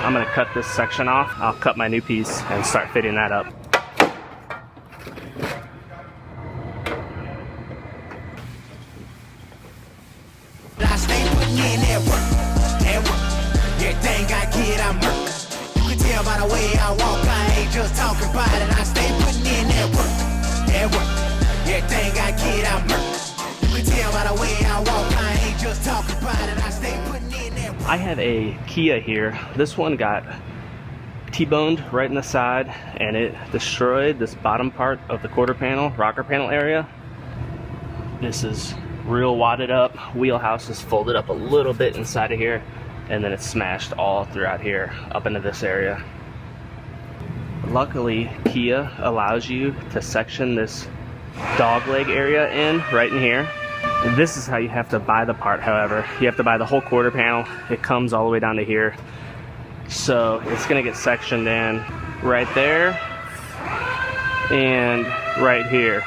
I'm gonna cut this section off. I'll cut my new piece and start fitting that up. I stay putting in that work. Everything I get, I'm work. You can tell by the way I walk, I ain't just talking about it. I stay putting in that work. Everything I get, I'm work. You can tell by the way I walk, I ain't just talking about it. I stay putting in that work. I have a Kia here. This one got T-boned right in the side, and it destroyed this bottom part of the quarter panel, rocker panel area. This is real wadded up. Wheelhouse is folded up a little bit inside of here, and then it's smashed all throughout here up into this area. Luckily, Kia allows you to section this dogleg area in right in here. And this is how you have to buy the part, however. You have to buy the whole quarter panel. It comes all the way down to here. So it's gonna get sectioned in right there and right here.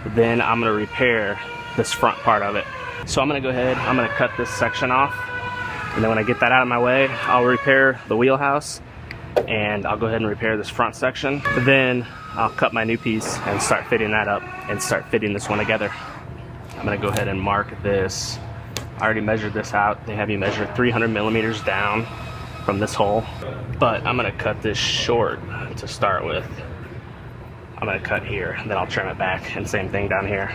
Then I'm gonna repair this front part of it. So I'm gonna go ahead, I'm gonna cut this section off, and then when I get that out of my way, I'll repair the wheelhouse, and I'll go ahead and repair this front section. Then I'll cut my new piece and start fitting that up and start fitting this one together. I'm gonna go ahead and mark this. I already measured this out. They have you measure 300 millimeters down from this hole, but I'm gonna cut this short to start with. I'm gonna cut here, then I'll trim it back, and same thing down here.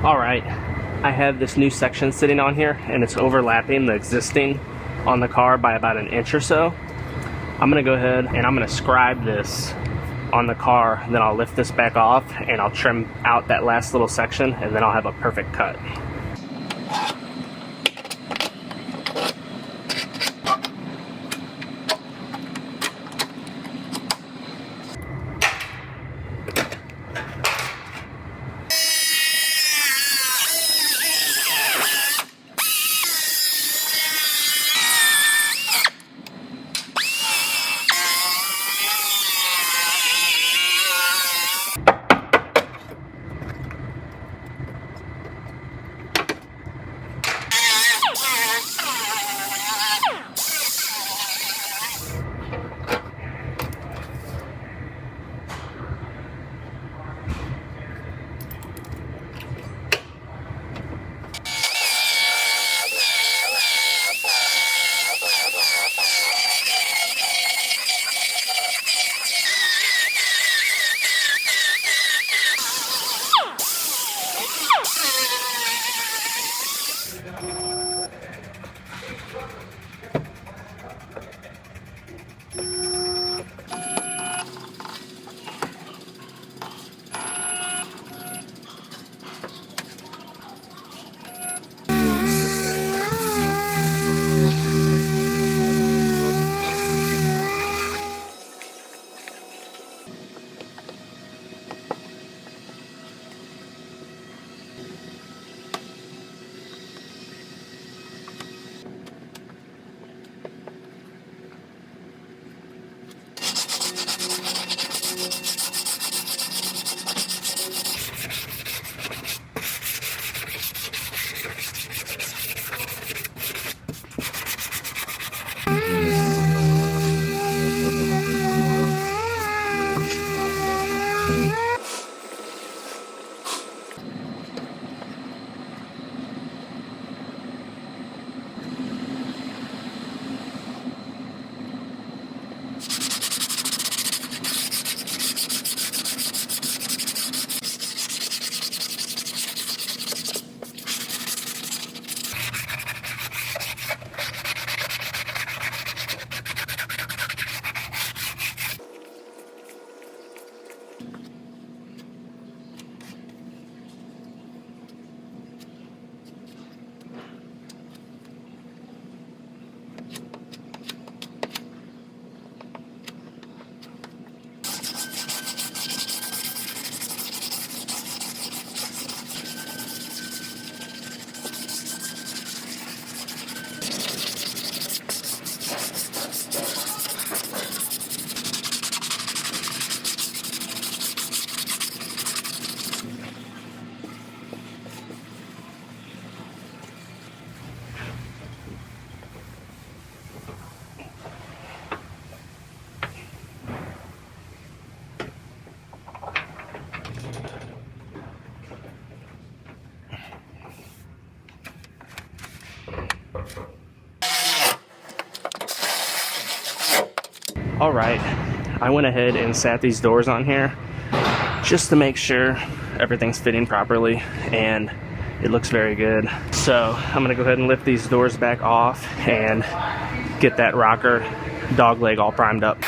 Alright, I have this new section sitting on here, and it's overlapping the existing on the car by about an inch or so. I'm going to go ahead and I'm going to scribe this on the car, then I'll lift this back off and I'll trim out that last little section, and then I'll have a perfect cut. All right, I went ahead and sat these doors on here just to make sure everything's fitting properly, and it looks very good. So I'm gonna go ahead and lift these doors back off and get that rocker dog leg all primed up.